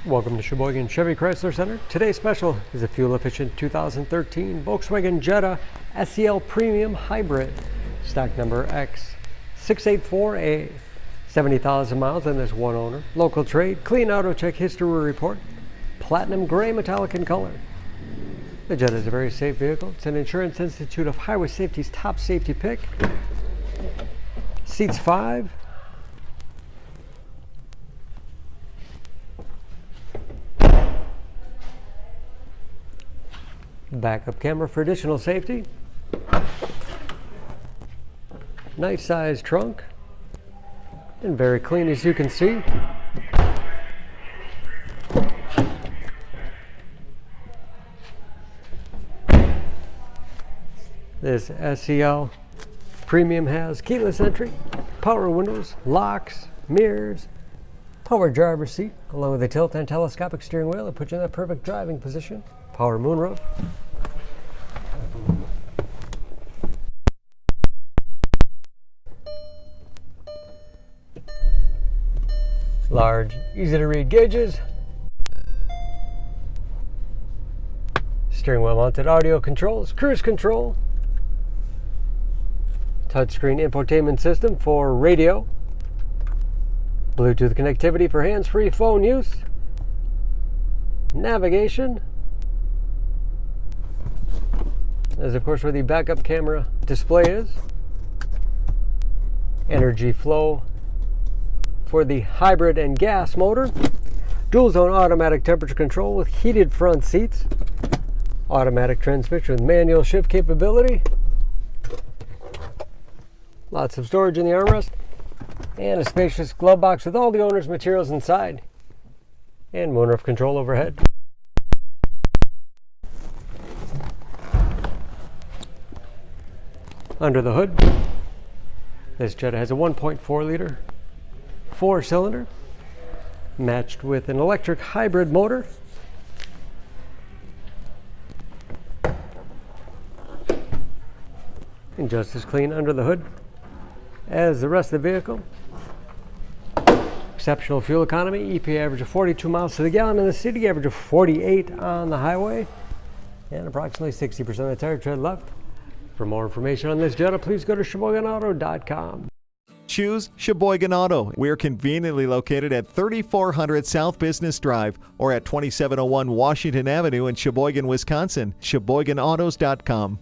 Welcome to Sheboygan Chevy Chrysler Center. Today's special is a fuel-efficient 2013 Volkswagen Jetta SEL Premium Hybrid, stock number X684A. 70,000 miles on this one owner. Local trade, clean auto check history report, platinum gray metallic in color. The Jetta is a very safe vehicle. It's an Insurance Institute of Highway Safety's top safety pick. Seats 5. Backup camera for additional safety. Nice size trunk. And very clean, as you can see. This SEL Premium has keyless entry, power windows, locks, mirrors, power driver's seat, along with a tilt and telescopic steering wheel that puts you in that perfect driving position. Power moonroof. Large, easy to read gauges. Steering wheel mounted audio controls, cruise control. Touchscreen infotainment system for radio. Bluetooth connectivity for hands-free phone use. Navigation. As of course where the backup camera display is. Energy flow for the hybrid and gas motor. Dual zone automatic temperature control with heated front seats. Automatic transmission with manual shift capability. Lots of storage in the armrest. And a spacious glove box with all the owner's materials inside. And moonroof control overhead. Under the hood, this Jetta has a 1.4 liter 4-cylinder matched with an electric hybrid motor. And just as clean under the hood as the rest of the vehicle. Exceptional fuel economy, EPA average of 42 miles to the gallon in the city, average of 48 on the highway, and approximately 60% of the tire tread left. For more information on this Jetta, please go to SheboyganAuto.com. Choose Sheboygan Auto. We're conveniently located at 3400 South Business Drive or at 2701 Washington Avenue in Sheboygan, Wisconsin. SheboyganAutos.com.